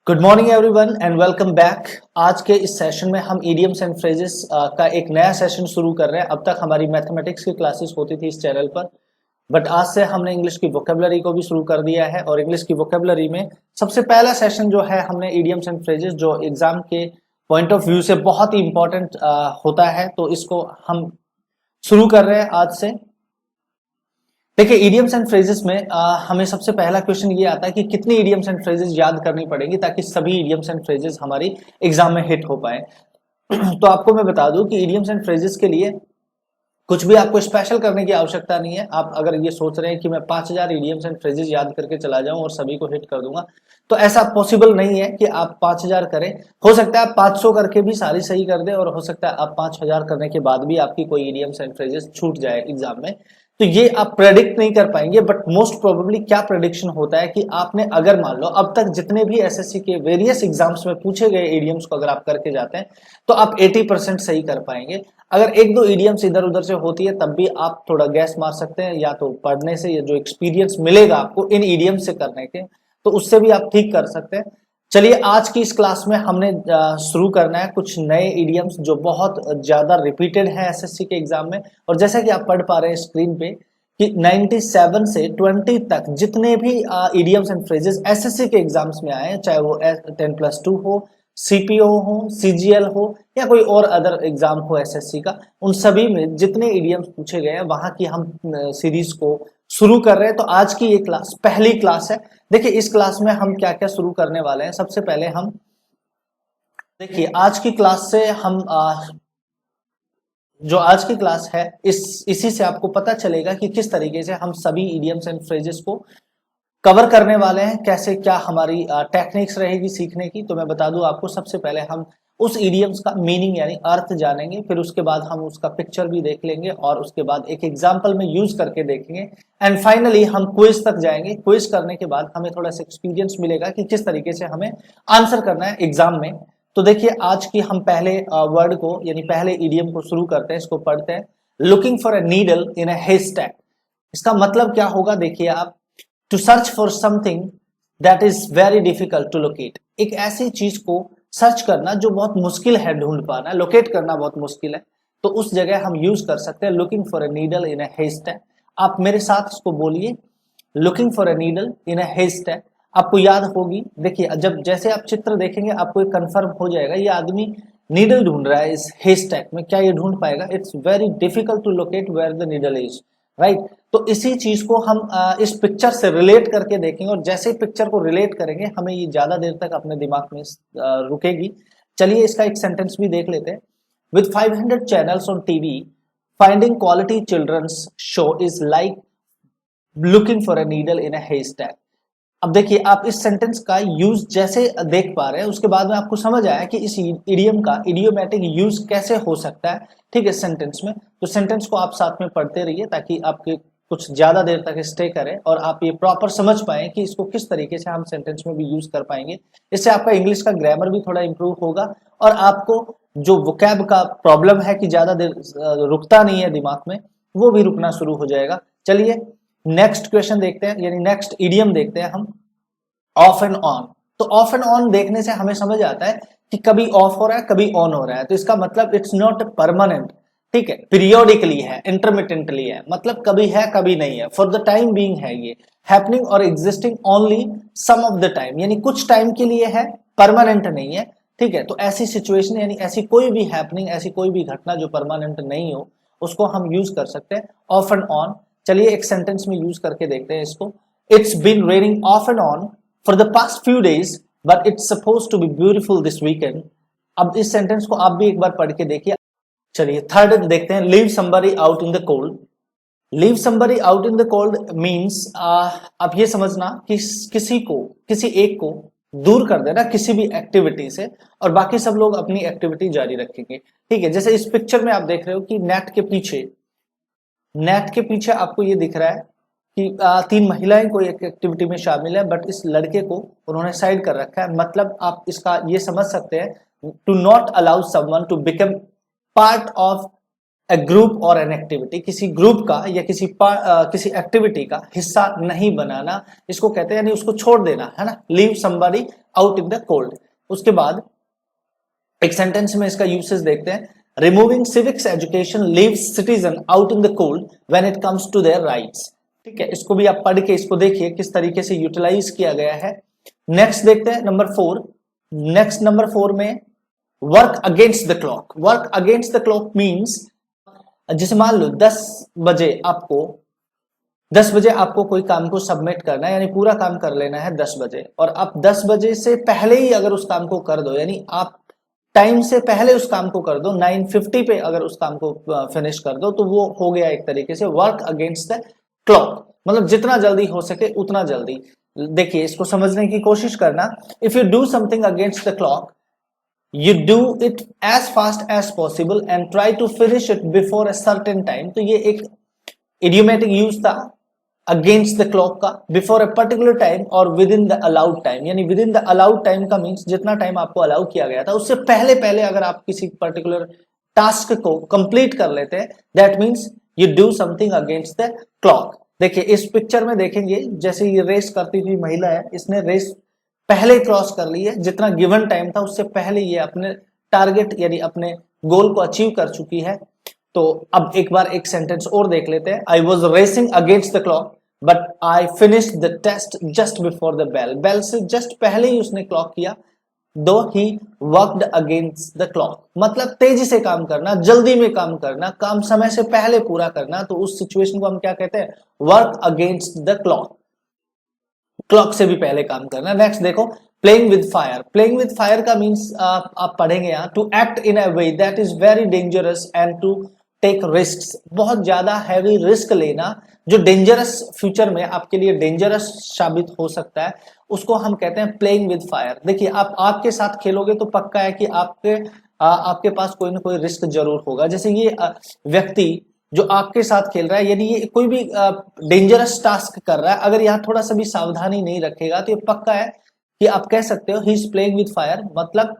Good morning everyone and welcome back. आज के इस सेशन में हम इडियम्स एंड फ्रेजेस का एक नया सेशन शुरू कर रहे हैं। अब तक हमारी मैथमेटिक्स की क्लासेस होती थी इस चैनल पर, बट आज से हमने इंग्लिश की वोकेबलरी को भी शुरू कर दिया है। और इंग्लिश की वोकेबलरी में सबसे पहला सेशन जो है हमने इडियम्स एंड फ्रेजेस, जो एग्जाम के पॉइंट ऑफ व्यू से बहुत ही इंपॉर्टेंट होता है, तो इसको हम शुरू कर रहे हैं आज से। देखिए, इडियम्स एंड फ्रेजेस में हमें सबसे पहला क्वेश्चन ये आता है कि कितनी इडियम्स एंड फ्रेजेस याद करनी पड़ेगी ताकि सभी इडियम्स एंड फ्रेजेस हमारी एग्जाम में हिट हो पाए। तो आपको मैं बता दूं कि इडियम्स एंड फ्रेजेस के लिए कुछ भी आपको स्पेशल करने की आवश्यकता नहीं है। आप अगर ये सोच रहे हैं कि मैं 5000 इडियम्स एंड फ्रेजेस याद करके चला जाऊं और सभी को हिट कर दूंगा, तो ऐसा पॉसिबल नहीं है कि आप 5000 करें। हो सकता है आप 500 करके भी सारी सही कर दे, और हो सकता है आप 5000 करने के बाद भी आपकी कोई इडियम्स एंड फ्रेजेस छूट जाए एग्जाम में। तो ये आप प्रेडिक्ट नहीं कर पाएंगे, बट मोस्ट प्रोबेबली क्या प्रेडिक्शन होता है कि आपने अगर मान लो अब तक जितने भी एसएससी के वेरियस एग्जाम्स में पूछे गए इडियम्स को अगर आप करके जाते हैं तो आप 80% सही कर पाएंगे। अगर एक दो इडियम्स इधर उधर से होती है तब भी आप थोड़ा गैस मार सकते हैं, या तो पढ़ने से, या जो एक्सपीरियंस मिलेगा आपको इन इडियम्स से करने के, तो उससे भी आप ठीक कर सकते हैं। चलिए, आज की इस क्लास में हमने शुरू करना है कुछ नए इडियम्स जो बहुत ज्यादा रिपीटेड हैं एसएससी के एग्जाम में। और जैसा कि आप पढ़ पा रहे हैं स्क्रीन पे कि 97 से 20 तक जितने भी इडियम्स एंड फ्रेजेस एसएससी के एग्जाम्स में आए, चाहे वो 10+2 हो, सीपीओ हो, सीजीएल हो, या कोई और अदर एग्जाम हो एसएससी का, उन सभी में जितने इडियम्स पूछे गए हैं वहां की हम सीरीज को शुरू कर रहे हैं। तो आज की ये क्लास पहली क्लास है। देखिए, इस क्लास में हम क्या क्या शुरू करने वाले हैं। सबसे पहले हम देखिए आज की क्लास से हम जो आज की क्लास है इसी से आपको पता चलेगा कि किस तरीके से हम सभी इडियम्स एंड फ्रेजेस को कवर करने वाले हैं, कैसे क्या हमारी टेक्निक्स रहेगी सीखने की। तो मैं बता दूं आपको, सबसे पहले हम उस इडियम्स का मीनिंग यानी अर्थ जानेंगे, फिर उसके बाद हम उसका पिक्चर भी देख लेंगे, और उसके बाद एक एग्जाम्पल में यूज करके देखेंगे, एंड फाइनली हम क्विज तक जाएंगे। क्विज करने के बाद हमें थोड़ा सा एक्सपीरियंस मिलेगा कि किस तरीके से हमें आंसर करना है एग्जाम में। तो देखिए, आज की हम पहले वर्ड को यानी पहले इडियम को शुरू करते हैं, इसको पढ़ते हैं। Looking for a needle in a haystack. इसका मतलब क्या होगा, देखिए आप, to search for something that is very difficult to locate. एक ऐसी चीज को सर्च करना जो बहुत मुश्किल है ढूंढ पाना, लोकेट करना बहुत मुश्किल है, तो उस जगह हम यूज कर सकते हैं looking for a needle in a haystack. आप मेरे साथ इसको बोलिए, looking for a needle in a haystack. आपको याद होगी, देखिए जब जैसे आप चित्र देखेंगे आपको कंफर्म हो जाएगा ये आदमी नीडल ढूंढ रहा है इस हेस्टैक में। क्या ये ढूंढ पाएगा? It's very difficult to locate where the needle is, right. तो इसी चीज को हम इस पिक्चर से रिलेट करके देखेंगे, और जैसे ही पिक्चर को रिलेट करेंगे हमें ये ज्यादा देर तक अपने दिमाग में रुकेगी। चलिए, इसका एक सेंटेंस भी देख लेते हैं। With 500 channels on TV, finding quality children's show is like looking for a needle in a haystack. अब देखिए, आप इस सेंटेंस का यूज जैसे देख पा रहे हैं, उसके बाद में आपको समझ आया कि इस इडियम का इडियोमैटिक यूज कैसे हो सकता है, ठीक है, सेंटेंस में। तो सेंटेंस को आप साथ में पढ़ते रहिए ताकि आपके कुछ ज्यादा देर तक स्टे करें और आप ये प्रॉपर समझ पाए कि इसको किस तरीके से हम सेंटेंस में भी यूज कर पाएंगे। इससे आपका इंग्लिश का ग्रामर भी थोड़ा इंप्रूव होगा, और आपको जो वोकैब का प्रॉब्लम है कि ज्यादा देर रुकता नहीं है दिमाग में, वो भी रुकना शुरू हो जाएगा। चलिए, नेक्स्ट क्वेश्चन देखते हैं, यानी नेक्स्ट इडियम देखते हैं हम, ऑफ एंड ऑन। तो ऑफ एंड ऑन देखने से हमें समझ आता है कि कभी ऑफ हो रहा है कभी ऑन हो रहा है, तो इसका मतलब इट्स नॉट परमानेंट, ठीक है, पीरियोडिकली है, इंटरमिटेंटली है, मतलब कभी है कभी नहीं है, फॉर द टाइम बीइंग है ये, हैपनिंग और existing only some of the time, यानी कुछ टाइम के लिए है, परमानेंट नहीं है, ठीक है। तो ऐसी सिचुएशन यानी ऐसी कोई भी हैपनिंग, ऐसी कोई भी घटना जो परमानेंट नहीं हो, उसको हम यूज कर सकते हैं ऑफ एंड ऑन। चलिए, एक सेंटेंस में यूज करके देखते हैं इसको। It's been raining off and on for the past few days but it's supposed to be beautiful this weekend। अब इस सेंटेंस को आप भी एक बार पढ़ के देखिए। चलिए, थर्ड देखते हैं, leave somebody out in the cold। leave somebody out in the cold means आप ये समझना कि किसी को, किसी एक को दूर कर देना किसी भी एक्टिविटी से, और बाकी सब लोग अपनी एक्टिविटी जारी रखेंगे, ठीक है। जैसे इस पिक्चर में आप देख रहे हो कि नेट के पीछे आपको ये दिख रहा है कि तीन महिलाएं कोई एक एक्टिविटी में शामिल है, बट इस लड़के को उन्होंने साइड कर रखा है। मतलब आप इसका ये समझ सकते हैं, to not allow someone to become part of a group or an activity, किसी ग्रुप का या किसी एक्टिविटी का हिस्सा नहीं बनाना, इसको कहते हैं, यानी उसको छोड़ देना, है ना, leave somebody out in the cold. उसके बाद एक सेंटेंस में इसका यूसेज देखते हैं, removing civics education leaves citizen out in the cold when it comes to their rights. ठीक है, इसको भी आप पढ़ के इसको देखिए किस तरीके से यूटिलाइज किया गया है। नेक्स्ट देखते हैं नंबर 4। नेक्स्ट नंबर 4 में work against the clock. Work against the clock means, जैसे मान लो 10 बजे आपको कोई काम को सबमिट करना है, यानी पूरा काम कर लेना है 10 बजे, और आप 10 बजे से पहले ही अगर उस काम को कर दो, यानी आप टाइम से पहले उस काम को कर दो, 9:50 पे अगर उस काम को फिनिश कर दो, तो वो हो गया एक तरीके से वर्क अगेंस्ट द क्लॉक, मतलब जितना जल्दी हो सके उतना जल्दी। देखिए इसको समझने की कोशिश करना, if you do something against the clock, you do it as fast as possible and try to finish it before a certain time। तो ये एक idiomatic यूज था अगेंस्ट द क्लॉक का, बिफोर अ पर्टिकुलर टाइम और within the allowed time, यानी within the allowed time का means जितना टाइम आपको अलाउ किया गया था उससे पहले पहले अगर आप किसी पर्टिकुलर टास्क को कंप्लीट कर लेते हैं, that means you do something against the clock. देखिए इस पिक्चर में देखेंगे, जैसे ये रेस करती हुई महिला है, इसने रेस पहले क्रॉस कर ली है, जितना गिवन टाइम था उससे पहले ये अपने टारगेट यानी अपने गोल को अचीव कर चुकी है। तो अब एक बार एक सेंटेंस और देख लेते हैं, I was racing against the clock but I finished the test just before the bell. Bell से जस्ट पहले ही उसने क्लॉक किया, though he worked against the clock, मतलब तेजी से काम करना, जल्दी में काम करना, काम समय से पहले पूरा करना। तो उस सिचुएशन को हम क्या कहते हैं, work against the clock, clock से भी पहले काम करना। नेक्स्ट देखो, playing with fire. Playing with fire का मीन्स आप पढ़ेंगे यहाँ, to act in a way that is very dangerous and to take risk. बहुत ज्यादा हैवी रिस्क लेना जो डेंजरस, फ्यूचर में आपके लिए डेंजरस साबित हो सकता है, उसको हम कहते हैं प्लेइंग विद फायर। देखिए आप आपके साथ खेलोगे तो पक्का है कि आपके पास कोई ना कोई रिस्क जरूर होगा। जैसे ये व्यक्ति जो आपके साथ खेल रहा है, यदि ये कोई भी डेंजरस टास्क कर रहा है, अगर यहाँ थोड़ा सा भी सावधानी नहीं रखेगा तो ये पक्का है कि आप कह सकते हो he is playing with fire. मतलब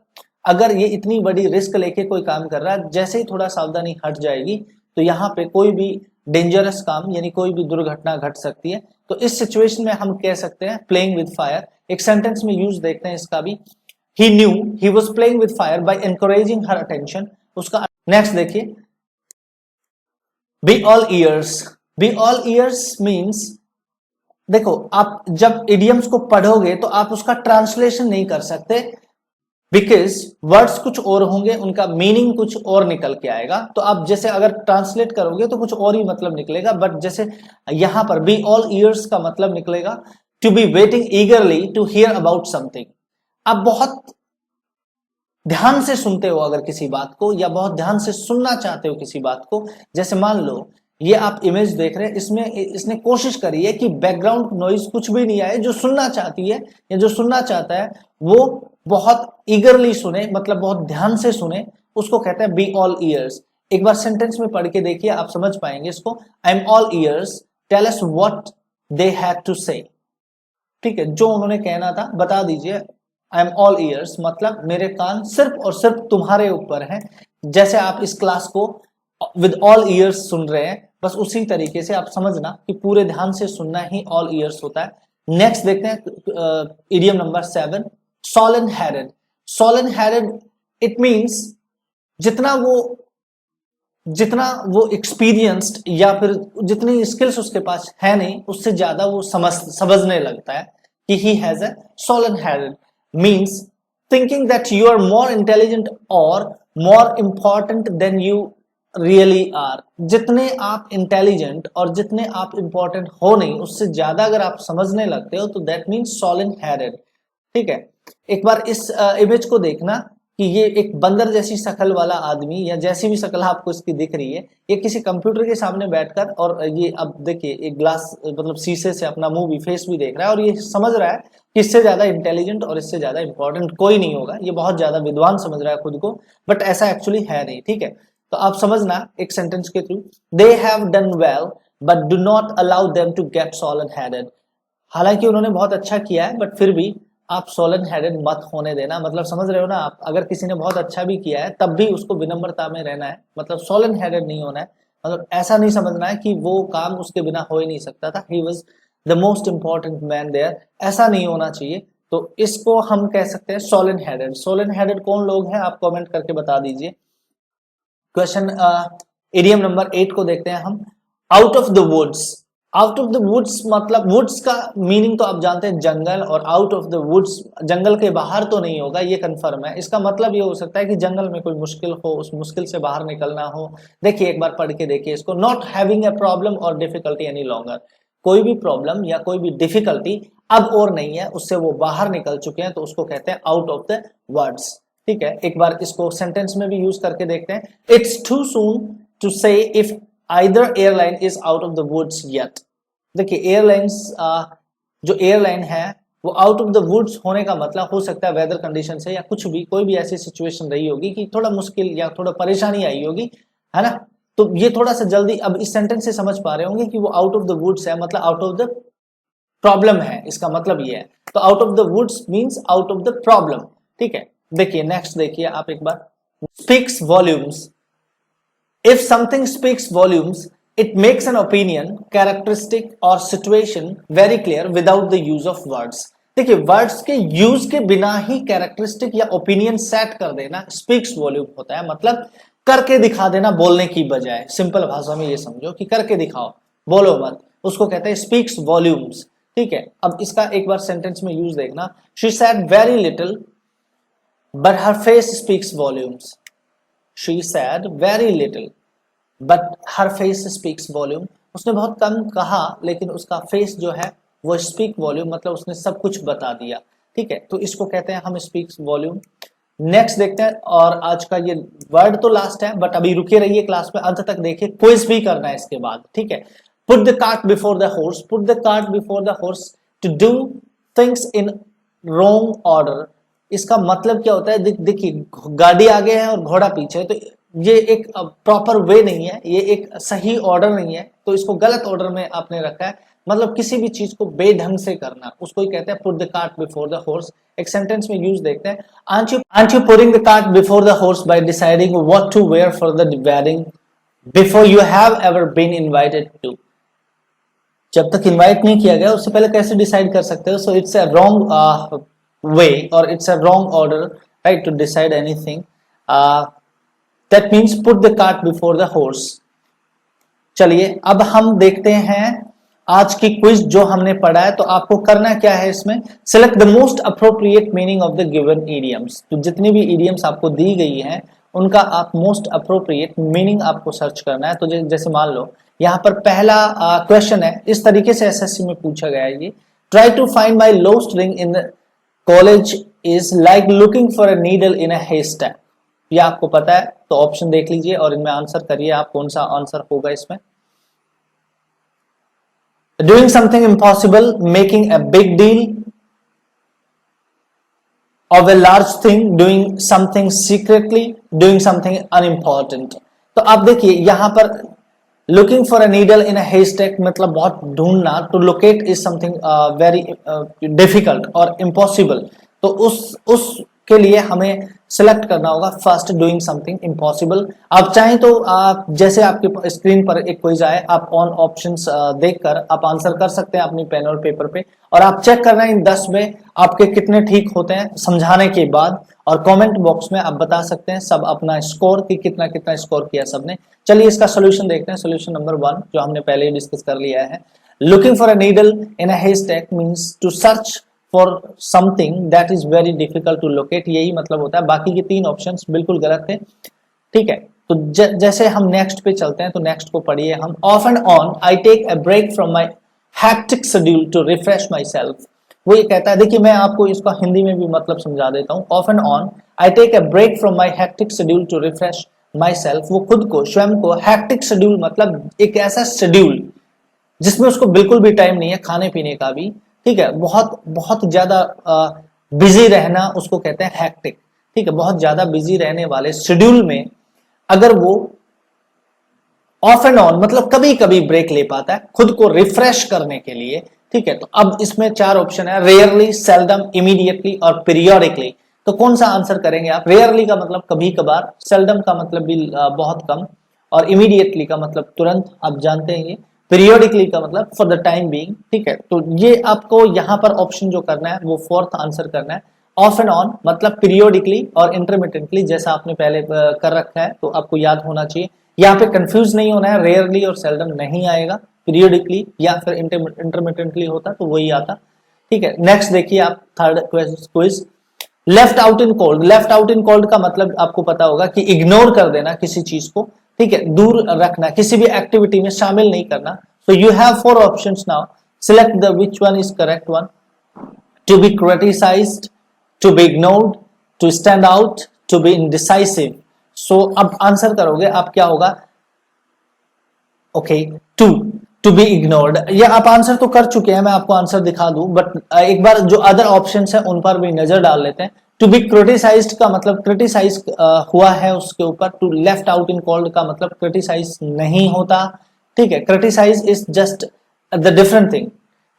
अगर ये इतनी बड़ी रिस्क लेके कोई काम कर रहा है, जैसे ही थोड़ा सावधानी हट जाएगी तो यहाँ पे कोई भी डेंजरस काम यानी कोई भी दुर्घटना घट सकती है। तो इस सिचुएशन में हम कह सकते हैं प्लेइंग विद फायर। एक सेंटेंस में यूज देखते हैं इसका भी, he knew he was playing with fire by encouraging her attention. उसका नेक्स्ट देखिए, be all ears. Be all ears means, देखो आप जब इडियम्स को पढ़ोगे तो आप उसका ट्रांसलेशन नहीं कर सकते, बिकॉज वर्ड्स कुछ और होंगे, उनका मीनिंग कुछ और निकल के आएगा। तो आप जैसे अगर ट्रांसलेट करोगे तो कुछ और ही मतलब निकलेगा, बट जैसे यहां पर बी ऑल ईयर्स का मतलब निकलेगा to be waiting eagerly to hear about something. आप बहुत ध्यान से सुनते हो अगर किसी बात को, या बहुत ध्यान से सुनना चाहते हो किसी बात को। जैसे मान लो ये आप इमेज देख रहे हैं, इसमें इसने कोशिश करी है कि बैकग्राउंड नॉइज कुछ भी नहीं आए। जो सुनना चाहती है या जो सुनना चाहता है वो बहुत ईगरली सुने, मतलब बहुत ध्यान से सुने, उसको कहते हैं बी ऑल ईयर्स। एक बार सेंटेंस में पढ़ के देखिए, आप समझ पाएंगे इसको। I am all ears, tell us what they had to say. ठीक है, जो उन्होंने कहना था बता दीजिए। आई एम ऑल ईयर्स मतलब मेरे कान सिर्फ और सिर्फ तुम्हारे ऊपर हैं। जैसे आप इस क्लास को विद ऑल ईयर्स सुन रहे हैं, बस उसी तरीके से आप समझना कि पूरे ध्यान से सुनना ही ऑल ईयर्स होता है। नेक्स्ट देखते हैं idiom number 7, Solan headed. Solan headed it means जितना वो एक्सपीरियंस्ड या फिर जितनी स्किल्स उसके पास है नहीं, उससे ज्यादा वो समझने लगता है कि he has a swollen headed. Means thinking that you are more intelligent और more important than you really are. जितने आप इंटेलिजेंट और जितने आप इंपॉर्टेंट हो नहीं, उससे ज्यादा अगर आप समझने लगते हो तो दैट मीन्स सोलन हेडेड। ठीक है, एक बार इस इमेज को देखना कि ये एक बंदर जैसी शक्ल वाला आदमी, या जैसी भी शक्ल आपको इसकी दिख रही है, ये किसी कंप्यूटर के सामने बैठकर, और ये अब देखिए एक ग्लास मतलब शीशे से अपना मुंह भी, फेस भी देख रहा है, और ये समझ रहा है कि इससे ज्यादा इंटेलिजेंट और इससे ज्यादा इंपॉर्टेंट कोई नहीं होगा। ये बहुत ज्यादा विद्वान समझ रहा है खुद को, बट ऐसा एक्चुअली है नहीं। ठीक है, तो आप समझना एक सेंटेंस के through, they have done well but do not allow them to get swollen headed. हालांकि उन्होंने बहुत अच्छा किया है, बट फिर भी आप सोलन हेडेड मत होने देना, मतलब समझ रहे हो ना आप, अगर किसी ने बहुत अच्छा भी किया है तब भी उसको विनम्रता में रहना है, मतलब सोलन हेडेड नहीं होना है, मतलब ऐसा नहीं समझना है कि वो काम उसके बिना हो ही नहीं सकता था, he was the most important man there, ऐसा नहीं होना चाहिए। तो इसको हम कह सकते हैं सोलन हेडेड। सोलन हेडेड कौन लोग हैं आप कमेंट करके बता दीजिए। क्वेश्चन इडियम नंबर 8 को देखते हैं हम। Out of the woods. Out of the woods मतलब वुड्स का मीनिंग तो आप जानते हैं जंगल, और आउट ऑफ द वुड्स जंगल के बाहर तो नहीं होगा, ये कंफर्म है। इसका मतलब ये हो सकता है कि जंगल में कोई मुश्किल हो, उस मुश्किल से बाहर निकलना हो। देखिए एक बार पढ़ के देखिए इसको। नॉट हैविंग ए प्रॉब्लम और डिफिकल्टी एनी लॉन्गर, कोई भी प्रॉब्लम या कोई भी डिफिकल्टी अब और नहीं है, उससे वो बाहर निकल चुके हैं, तो उसको कहते हैं आउट ऑफ द वर्ड्स। ठीक है, एक बार इसको सेंटेंस में भी यूज करके देखते हैं। It's too soon to say if either airline is out of the woods yet. देखिए एयरलाइंस जो एयरलाइन है वो आउट ऑफ द वुड्स होने का मतलब हो सकता है वेदर कंडीशन से, या कुछ भी कोई भी ऐसी सिचुएशन रही होगी कि थोड़ा मुश्किल या थोड़ा परेशानी आई होगी, है ना। तो ये थोड़ा सा जल्दी अब इस सेंटेंस से समझ पा रहे होंगे कि वो आउट ऑफ द वुड्स है, मतलब आउट ऑफ द प्रॉब्लम है, इसका मतलब ये है। तो out of the woods means out of the problem. ठीक है, देखिए नेक्स्ट देखिए आप एक बार। Speaks volumes. If something speaks volumes it makes an opinion, characteristic or situation very clear without the use of words। देखिए वर्ड्स के use के बिना ही कैरेक्टरिस्टिक या ओपिनियन सेट कर देना स्पीक्स वॉल्यूम होता है, मतलब करके दिखा देना बोलने की बजाय। सिंपल भाषा में ये समझो कि करके दिखाओ, बोलो मत, उसको कहते हैं स्पीक्स वॉल्यूम्स। ठीक है, अब इसका एक बार सेंटेंस में यूज देखना। She said very little but her face speaks volumes. She said very little but her face speaks volume. उसने बहुत कम कहा लेकिन उसका फेस जो है वो स्पीक वॉल्यूम, मतलब उसने सब कुछ बता दिया। ठीक है, तो इसको कहते हैं हम स्पीक्स वॉल्यूम। नेक्स्ट देखते हैं, और आज का ये वर्ड तो लास्ट है बट अभी रुके रहिए क्लास में, अंत तक देखिए, क्विज भी करना है इसके बाद। ठीक है, put the cart before the horse. Put the cart before the horse to do things in wrong order. इसका मतलब क्या होता है, देखिए गाड़ी आगे है और घोड़ा पीछे, तो ये एक प्रॉपर वे नहीं है, ये एक सही ऑर्डर नहीं है, तो इसको गलत ऑर्डर में आपने रखा है, मतलब किसी भी चीज को बेढंग से करना, उसको ही कहते हैं put the cart before the horse. एक सेंटेंस में यूज देखते हैं। Aren't you putting the cart before the horse by deciding what to wear for the wedding before you have ever been invited to. जब तक invite नहीं किया गया उससे पहले कैसे डिसाइड कर सकते हो। So it's a wrong way और it's a wrong order, right, to decide anything. That means put the cart before the horse। चलिए अब हम देखते हैं आज की क्विज जो हमने पढ़ा है। तो आपको करना क्या है इसमें, select the most appropriate meaning of the given idioms. तो जितनी भी इडियम्स आपको दी गई हैं उनका आप मोस्ट अप्रोप्रिएट मीनिंग आपको सर्च करना है। तो जैसे मान लो यहाँ पर पहला क्वेश्चन है, इस तरीके से एसएससी में पूछा गया है ये। Try to find my lost ring in the college is like looking for a needle in a haystack. ये आपको पता है तो ऑप्शन देख लीजिए और इनमें आंसर करिए आप, कौन सा आंसर होगा इसमें। Doing something impossible, making a big deal of a large thing, doing something secretly, doing something unimportant. तो आप देखिए यहां पर looking for a needle in a haystack मतलब बहुत ढूंढना, to locate is something very difficult और इम्पॉसिबल। तो उसके लिए हमें सिलेक्ट करना होगा फर्स्ट, डूइंग समथिंग इम्पॉसिबल। आप चाहें तो आप जैसे आपके स्क्रीन पर एक क्विज आए, आप ऑन ऑप्शंस देखकर आप आंसर कर सकते हैं अपनी पेन और पेपर पे, और आप चेक करना इन 10 में आपके कितने ठीक होते हैं समझाने के बाद, और कमेंट बॉक्स में आप बता सकते हैं सब अपना स्कोर कि कितना कितना स्कोर किया सबने। चलिए इसका सोल्यूशन देखते हैं। सोल्यूशन नंबर 1 जो हमने पहले ही डिस्कस कर लिया है, looking for a needle in a haystack means to search for something that is very difficult to locate, यही मतलब होता है। बाकी के 3 ऑप्शंस बिल्कुल गलत थे। ठीक है, तो जैसे हम नेक्स्ट पे चलते हैं, तो नेक्स्ट को पढ़िए हम। Off and on I take a break from my hectic schedule to refresh myself. वो ये कहता है, देखिए मैं आपको इसका हिंदी में भी मतलब समझा देता हूँ। Off and on I take a break from my hectic schedule to refresh myself. वो खुद को, स्वयं को, हैक्टिक शेड्यूल मतलब एक ऐसा शेड्यूल जिसमें उसको बिल्कुल भी टाइम नहीं है खाने पीने का भी, ठीक है, बहुत बहुत ज्यादा बिजी रहना उसको कहते हैं हैक्टिक। ठीक है, बहुत ज्यादा बिजी रहने वाले शेड्यूल में अगर वो ऑफ एंड ऑन मतलब कभी कभी ब्रेक ले पाता है खुद को रिफ्रेश करने के लिए, ठीक है, तो अब इसमें 4 ऑप्शन है, रेयरली, सेल्डम, इमीडिएटली और पीरियोडिकली। तो कौन सा आंसर करेंगे आप? रेयरली का मतलब कभी कभार, सेल्डम का मतलब भी बहुत कम, और इमीडिएटली का मतलब तुरंत, आप जानते हैं ये। पीरियोडिकली का मतलब फॉर द टाइम बीइंग। ठीक है, तो ये आपको यहाँ पर ऑप्शन जो करना है वो फोर्थ आंसर करना है। ऑफ एंड ऑन मतलब पीरियोडिकली और इंटरमिटेंटली, जैसा आपने पहले कर रखा है तो आपको याद होना चाहिए। यहाँ पे कंफ्यूज नहीं होना है, रेयरली और सेल्डम नहीं आएगा, पीरियोडिकली या फिर इंटरमिटेंटली होता तो वही आता। ठीक है, नेक्स्ट देखिए आप third quiz. Left out in cold. Left out in cold का मतलब आपको पता होगा कि इग्नोर कर देना किसी चीज को, ठीक है, दूर रखना, किसी भी एक्टिविटी में शामिल नहीं करना। So you have 4 options now, select the which one is correct one. To be criticised, to be ignored, to stand out, to be indecisive. So अब आंसर करोगे आप, क्या होगा? Okay, to be ignored. ये आप आंसर तो कर चुके हैं, मैं आपको आंसर दिखा दूं, बट एक बार जो अदर ऑप्शंस है उन पर भी नजर डाल लेते हैं। टू बी क्रिटिसाइज्ड का मतलब क्रिटिसाइज हुआ है उसके ऊपर। To left out in cold का मतलब क्रिटिसाइज नहीं होता। ठीक है, criticise is just the different thing.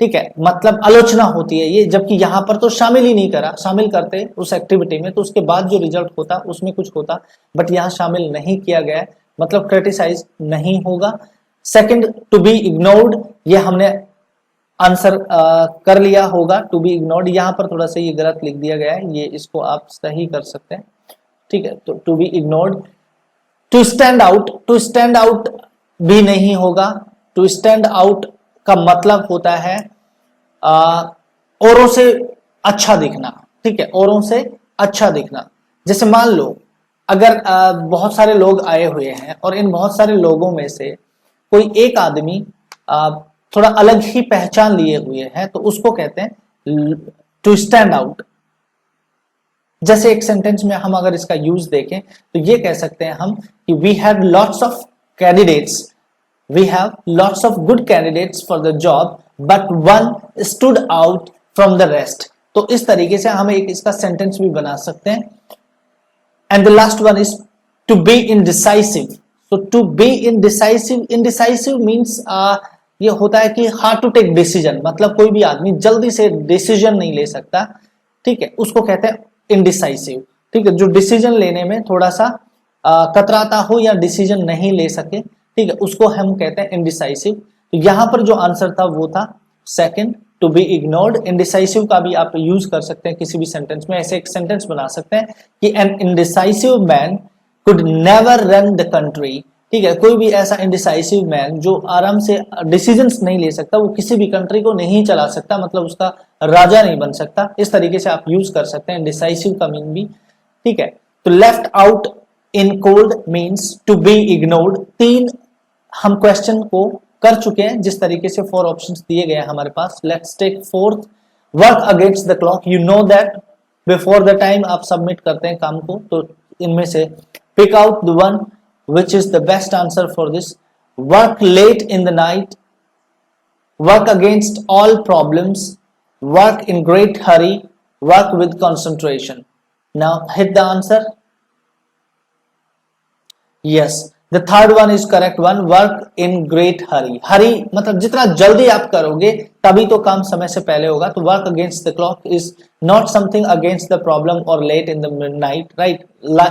ठीक है, मतलब आलोचना होती है ये, जबकि यहां पर तो शामिल ही नहीं करा, शामिल करते उस एक्टिविटी में तो उसके बाद जो रिजल्ट होता उसमें कुछ होता, बट यहां शामिल नहीं किया गया है, मतलब क्रिटिसाइज नहीं होगा। सेकंड, टू बी इग्नोर्ड, ये हमने आंसर कर लिया होगा, टू बी इग्नोर्ड। यहां पर थोड़ा सा ये गलत लिख दिया गया है, ये इसको आप सही कर सकते हैं। ठीक है, तो to be ignored. To stand out, to stand out भी नहीं होगा। टू स्टैंड आउट का मतलब होता है औरों से अच्छा दिखना। ठीक है, औरों से अच्छा दिखना। जैसे मान लो अगर बहुत सारे लोग आए हुए हैं और इन बहुत सारे लोगों में से कोई एक आदमी थोड़ा अलग ही पहचान लिए हुए है, तो उसको कहते हैं टू स्टैंड आउट। जैसे एक सेंटेंस में हम अगर इसका यूज देखें तो ये कह सकते हैं हम कि we have lots of candidates, we have lots of good candidates for the job but one stood out from the rest. तो इस तरीके से हम एक इसका सेंटेंस भी बना सकते हैं। And the last one is to be indecisive. तो to be indecisive, indecisive means ये होता है कि हार्ड टू टेक डिसीजन, मतलब कोई भी आदमी जल्दी से डिसीजन नहीं ले सकता। ठीक है, उसको कहते हैं इनडिसाइसिव। ठीक है, जो डिसीजन लेने में थोड़ा सा कतराता हो या डिसीजन नहीं ले सके, ठीक है, उसको हम कहते हैं इनडिसाइसिव। तो यहां पर जो आंसर था वो था second, to be ignored. Indecisive का भी आप यूज कर सकते हैं किसी भी सेंटेंस में। ऐसे एक सेंटेंस बना सकते हैं कि an indecisive man could never run the country. ठीक है, कोई भी ऐसा इनडिसाइसिव मैन जो आराम से डिसीजंस नहीं ले सकता, वो किसी भी कंट्री को नहीं चला सकता, मतलब उसका राजा नहीं बन सकता। इस तरीके से आप यूज कर सकते हैं इनडिसाइसिव का मीन भी। ठीक है, तो left out in cold means to be ignored. 3 हम क्वेश्चन को कर चुके हैं जिस तरीके से 4 ऑप्शंस दिए गए हैं हमारे पास। Let's take fourth, work against the clock. You know that before the time आप सबमिट करते हैं काम को, तो इनमें से pick out the one which is the best answer for this. Work late in the night, work against all problems, work in great hurry, work with concentration. Now hit the answer. Yes, the third one is correct one, work in great hurry. Hurry मतलब जितना जल्दी आप करोगे तभी तो काम समय से पहले होगा। तो work against the clock is not something against the problem or late in the midnight, right?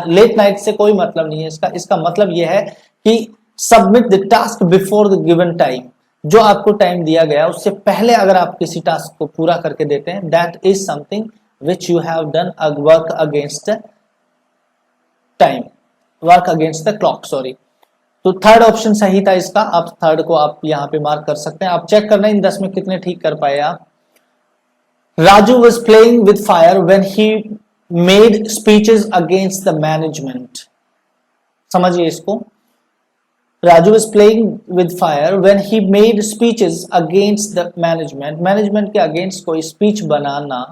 Late night से कोई मतलब नहीं है इसका। इसका मतलब यह है कि submit the task before the given time. जो आपको टाइम दिया गया उससे पहले अगर आप किसी टास्क को पूरा करके देते हैं, that is something which you have done a work against time, work against the clock, sorry. तो थर्ड ऑप्शन सही था इसका। आप थर्ड को आप यहां पे मार्क कर सकते हैं। आप चेक करना इन 10 में कितने ठीक कर पाए आप। Raju was playing with fire when he made speeches against the management. समझिए इसको। Raju was playing with fire when he made speeches against the management. Management के अगेंस्ट कोई speech banana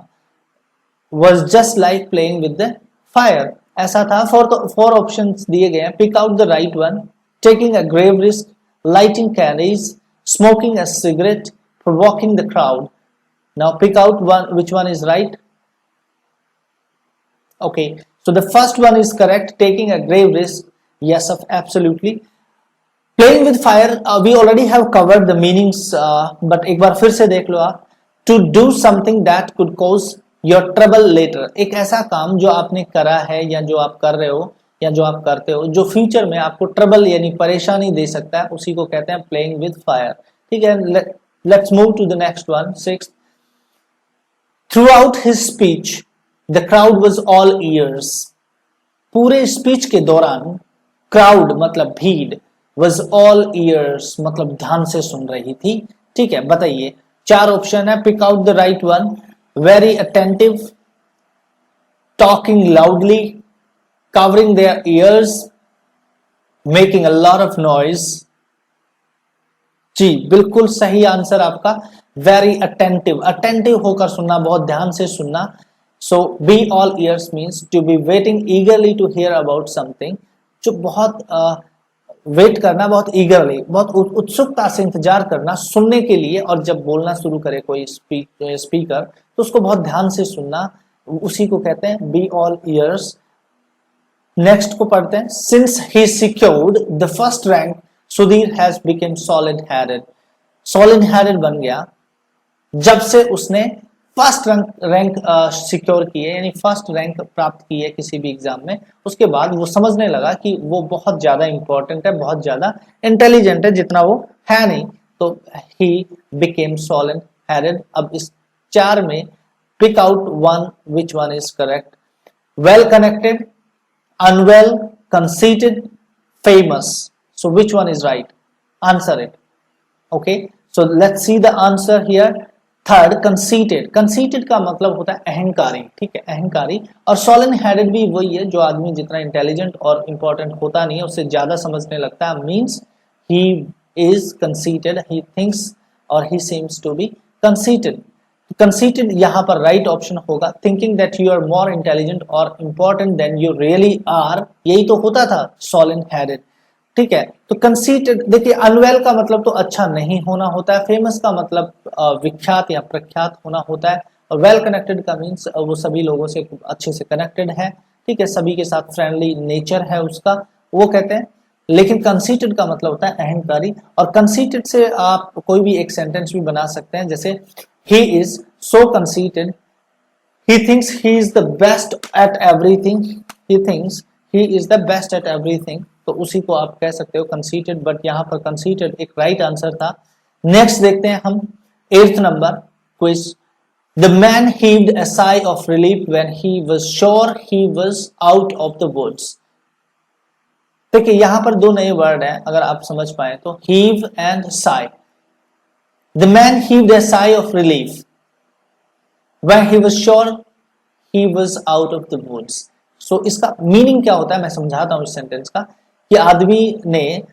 was just like playing with the fire. ऐसा था। 4 options दिए गए हैं। Pick out the right one, taking a grave risk, lighting candles, smoking a cigarette, provoking the crowd. Now pick out one, which one is right? Okay, so the first one is correct, taking a grave risk. Yes, absolutely. Playing with fire we already have covered the meanings, but एक बार फिर से देख लो आप। To do something that could cause your trouble later, एक ऐसा काम जो आपने करा है या जो आप कर रहे हो या जो आप करते हो जो फ्यूचर में आपको ट्रबल यानी परेशानी दे सकता है, उसी को कहते हैं प्लेइंग विद फायर। ठीक है, let's move to the next one, sixth. Throughout his speech the crowd was all ears, पूरे स्पीच के दौरान क्राउड मतलब भीड़, was all ears मतलब ध्यान से सुन रही थी। ठीक है, बताइए, चार ऑप्शन है, pick out the right one. Very attentive, talking loudly, covering their ears, making a lot of noise. जी बिल्कुल सही आंसर आपका वेरी अटेंटिव, अटेंटिव होकर सुनना, बहुत ध्यान से सुनना। So be all ears means to be waiting eagerly to hear about something, जो बहुत वेट करना, बहुत ईगरली, बहुत उत्सुकता से इंतजार करना सुनने के लिए, और जब बोलना शुरू करे कोई स्पीकर तो उसको बहुत ध्यान से सुनना, उसी को कहते हैं बी ऑल ईयर्स। नेक्स्ट को पढ़ते हैं। Since he secured the first rank Sudhir has became solid headed, solid headed बन गया जब से उसने फर्स्ट रैंक सिक्योर की है, यानी फर्स्ट रैंक प्राप्त की है किसी भी एग्जाम में। उसके बाद वो समझने लगा कि वो बहुत ज्यादा इंपॉर्टेंट है, बहुत ज्यादा इंटेलिजेंट है, जितना वो है नहीं, तो ही बिकेम सॉलिड हेडेड। अब इस चार में pick out one, which one is correct. Well connected, unwell, conceited, famous, so which one is right, answer it. Okay, so let's see the answer here. Third, conceited, conceited का मतलब होता है अहंकारी। ठीक है, अहंकारी। और सॉलिड हेडेड भी वही है, जो आदमी जितना इंटेलिजेंट और इंपॉर्टेंट होता नहीं है उससे ज्यादा समझने लगता है, means he is conceited, he thinks और he seems to be conceited. Conceited यहाँ पर राइट ऑप्शन होगा। Thinking that you are more intelligent और important than you really are, यही तो होता था सॉलिड हेडेड। ठीक है, तो कंसीटेड, देखिए अनवेल का मतलब तो अच्छा नहीं होना होता है, फेमस का मतलब विख्यात या प्रख्यात होना होता है, और वेल कनेक्टेड का मीन्स वो सभी लोगों से अच्छे से कनेक्टेड है। ठीक है, सभी के साथ फ्रेंडली नेचर है उसका, वो कहते हैं। लेकिन कंसीटेड का मतलब होता है अहंकारी, और कंसीटेड से आप कोई भी एक सेंटेंस भी बना सकते हैं, जैसे he is so conceited, he thinks he is the best at everything, he thinks he is the best at everything, तो उसी को आप कह सकते हो conceited, बट यहाँ पर conceited एक राइट आंसर था। नेक्स्ट देखते हैं हम 8th number quiz. The man heaved a sigh of relief when he was sure he was out of the woods। देखिए यहाँ पर दो नए वर्ड हैं, अगर आप समझ पाए तो, heave and sigh। The man heaved a sigh of relief when he was sure he was out of the woods। so इसका मीनिंग क्या होता है, मैं समझाता हूं इस सेंटेंस का, कि आदमी ने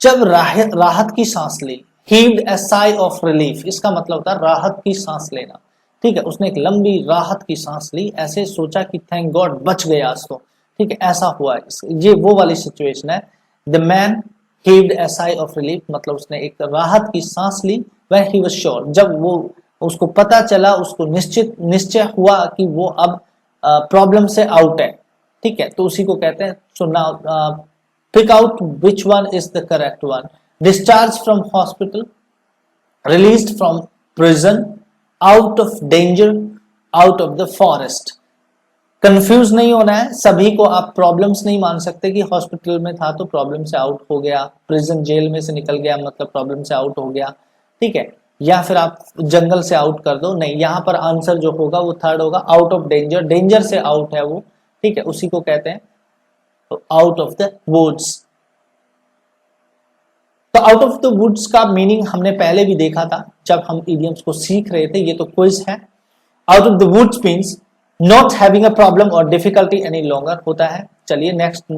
जब राहत की सांस ली, heaved a sigh of relief, इसका मतलब होता है राहत की सांस लेना। ठीक है, उसने एक लंबी राहत की सांस ली, ऐसे सोचा कि थैंक गॉड बच गया आज तो। ठीक है, ऐसा हुआ, ये वो वाली सिचुएशन है। The man heaved a sigh of relief मतलब उसने एक राहत की सांस ली, when he was sure, जब वो उसको पता चला, उसको निश्चय हुआ कि वो अब प्रॉब्लम से आउट है। ठीक है, तो उसी को कहते हैं। So now pick out which one is the correct one. Discharge from hospital, released from prison, out of danger, out of the forest. Confuse नहीं होना है, सभी को आप प्रॉब्लम्स नहीं मान सकते कि हॉस्पिटल में था तो प्रॉब्लम से आउट हो गया, प्रिजन जेल में से निकल गया मतलब प्रॉब्लम से आउट हो गया। ठीक है, या फिर आप जंगल से आउट कर दो, नहीं, यहाँ पर आंसर जो होगा वो थर्ड होगा, आउट ऑफ डेंजर, डेंजर से आउट है वो। ठीक है, उसी को कहते हैं आउट ऑफ द वुड्स। तो आउट ऑफ द वुड्स का मीनिंग हमने पहले भी देखा था जब हम इडियम्स को सीख रहे थे, ये तो क्विज है। Out of the woods means not having a problem और डिफिकल्टी एनी लॉन्गर होता है। चलिए नेक्स्ट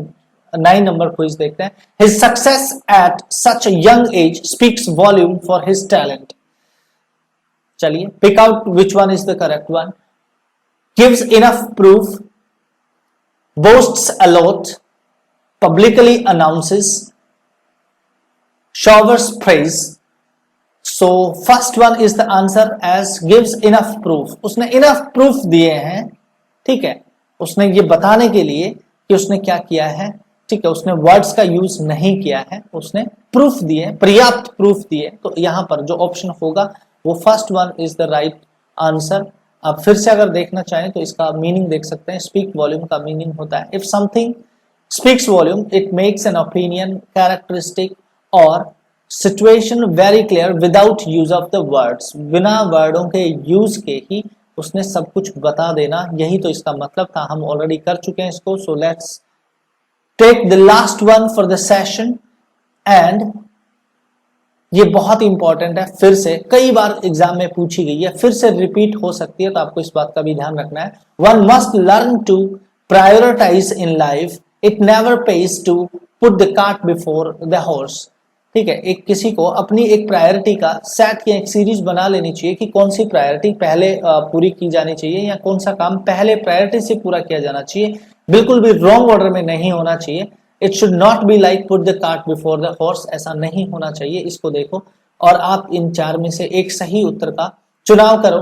9 नंबर क्विज देखते हैं। His success at such a young age speaks volume for his talent. चलिए, pick out which one is the correct one. Gives enough proof, boasts a lot, publicly announces, showers praise। so first one is the answer as gives enough proof। उसने enough proof दिए हैं। ठीक है, उसने ये बताने के लिए कि उसने क्या किया है, ठीक है, उसने वर्ड्स का यूज नहीं किया है, उसने प्रूफ दिए, पर्याप्त प्रूफ दिए, तो यहां पर जो ऑप्शन होगा वो first one is the right answer. आप फिर से अगर देखना चाहें तो इसका मीनिंग देख सकते हैं। स्पीक वॉल्यूम का मीनिंग होता है if something speaks volume it makes an opinion, characteristic और situation very clear without use of the words. बिना वर्डों के यूज के ही उसने सब कुछ बता देना, यही तो इसका मतलब था। हम ऑलरेडी कर चुके हैं इसको। So let's take the last one for the session and ये बहुत इंपॉर्टेंट है, फिर से कई बार एग्जाम में पूछी गई है, फिर से रिपीट हो सकती है, तो आपको इस बात का भी ध्यान रखना है। One must learn to prioritise in life, it never pays to put the cart before the horse. ठीक है, एक किसी को अपनी एक प्रायोरिटी का सेट या एक सीरीज बना लेनी चाहिए कि कौन सी प्रायोरिटी पहले पूरी की जानी चाहिए या कौन सा काम पहले प्रायोरिटी से पूरा किया जाना चाहिए। बिल्कुल भी रॉन्ग ऑर्डर में नहीं होना चाहिए। It should not be like put the cart before the horse, ऐसा नहीं होना चाहिए। इसको देखो और आप इन चार में से एक सही उत्तर का चुनाव करो।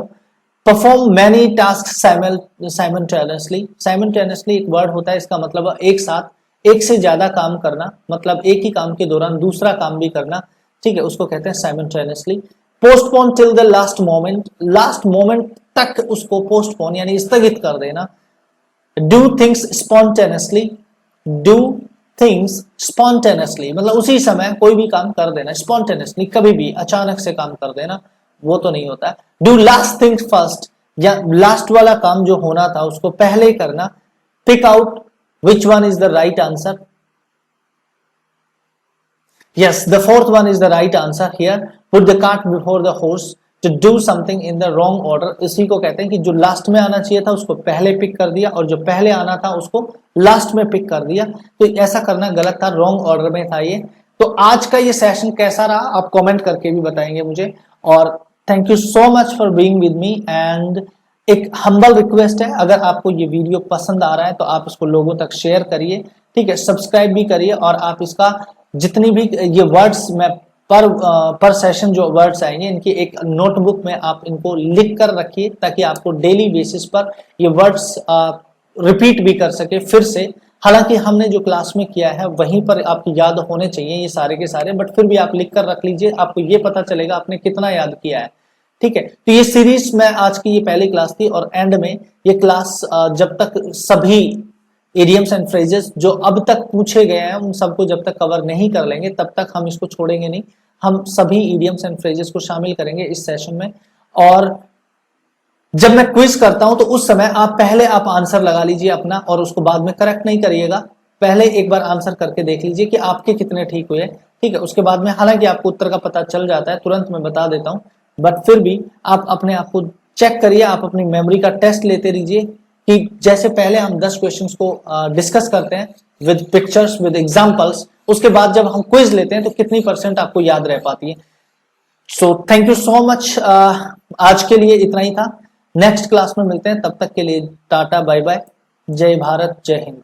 Perform many task simultaneously. Simultaneously एक वर्ड होता है, इसका मतलब एक साथ एक से ज्यादा काम करना, मतलब एक ही काम के दौरान दूसरा काम भी करना। ठीक है, उसको कहते हैं simultaneously. Postpone till the last moment, last moment तक उसको पोस्टपोन यानी स्थगित कर देना। Do things spontaneously, do things spontaneously मतलब उसी समय कोई भी काम कर देना। स्पॉन्टेनियसली कभी भी अचानक से काम कर देना, वो तो नहीं होता है। डू लास्ट थिंग्स फर्स्ट, या लास्ट वाला काम जो होना था उसको पहले करना। पिक आउट which one is the right answer? Yes, the fourth one is the right answer here. Put the cart before the horse, to do something in the wrong order. इसी को कहते हैं कि जो लास्ट में आना चाहिए था उसको पहले पिक कर दिया और जो पहले आना था उसको लास्ट में पिक कर दिया, तो ऐसा करना गलत था, रॉन्ग ऑर्डर में था ये। तो आज का ये सेशन कैसा रहा आप कमेंट करके भी बताएंगे मुझे। और thank you so much for being with me. And एक हम्बल रिक्वेस्ट है, अगर आपको ये वीडियो पसंद आ रहा है तो आप इसको लोगों तक शेयर करिए, ठीक है, सब्सक्राइब भी करिए। और आप इसका जितनी भी ये वर्ड्स में पर सेशन जो वर्ड्स आएंगे इनकी एक नोटबुक में आप इनको लिख कर रखिए, ताकि आपको डेली बेसिस पर ये वर्ड्स रिपीट भी कर सके फिर से। हालांकि हमने जो क्लास में किया है वहीं पर आपकी याद होने चाहिए ये सारे के सारे, बट फिर भी आप लिख कर रख लीजिए, आपको ये पता चलेगा आपने कितना याद किया है। ठीक है, तो ये सीरीज में आज की ये पहली क्लास थी और एंड में ये क्लास जब तक सभी इडियम्स एंड फ्रेजेस जो अब तक पूछे गए हैं उन सबको जब तक कवर नहीं कर लेंगे तब तक हम इसको छोड़ेंगे नहीं। हम सभी इडियम्स एंड फ्रेजेस को शामिल करेंगे इस सेशन में। और जब मैं क्विज करता हूं तो उस समय आप पहले आप आंसर लगा लीजिए अपना, और उसको बाद में करेक्ट नहीं करिएगा। पहले एक बार आंसर करके देख लीजिए कि आपके कितने ठीक हुए। ठीक है, उसके बाद में हालांकि आपको उत्तर का पता चल जाता है, तुरंत मैं बता देता हूं, बट फिर भी आप अपने आप को चेक करिए, आप अपनी मेमोरी का टेस्ट लेते रहिए कि जैसे पहले हम 10 क्वेश्चंस को डिस्कस करते हैं विद पिक्चर्स विद एग्जांपल्स, उसके बाद जब हम क्विज लेते हैं तो कितनी % आपको याद रह पाती है। So thank you so much. आज के लिए इतना ही था, नेक्स्ट क्लास में मिलते हैं, तब तक के लिए टाटा बाय बाय, जय भारत जय हिंद।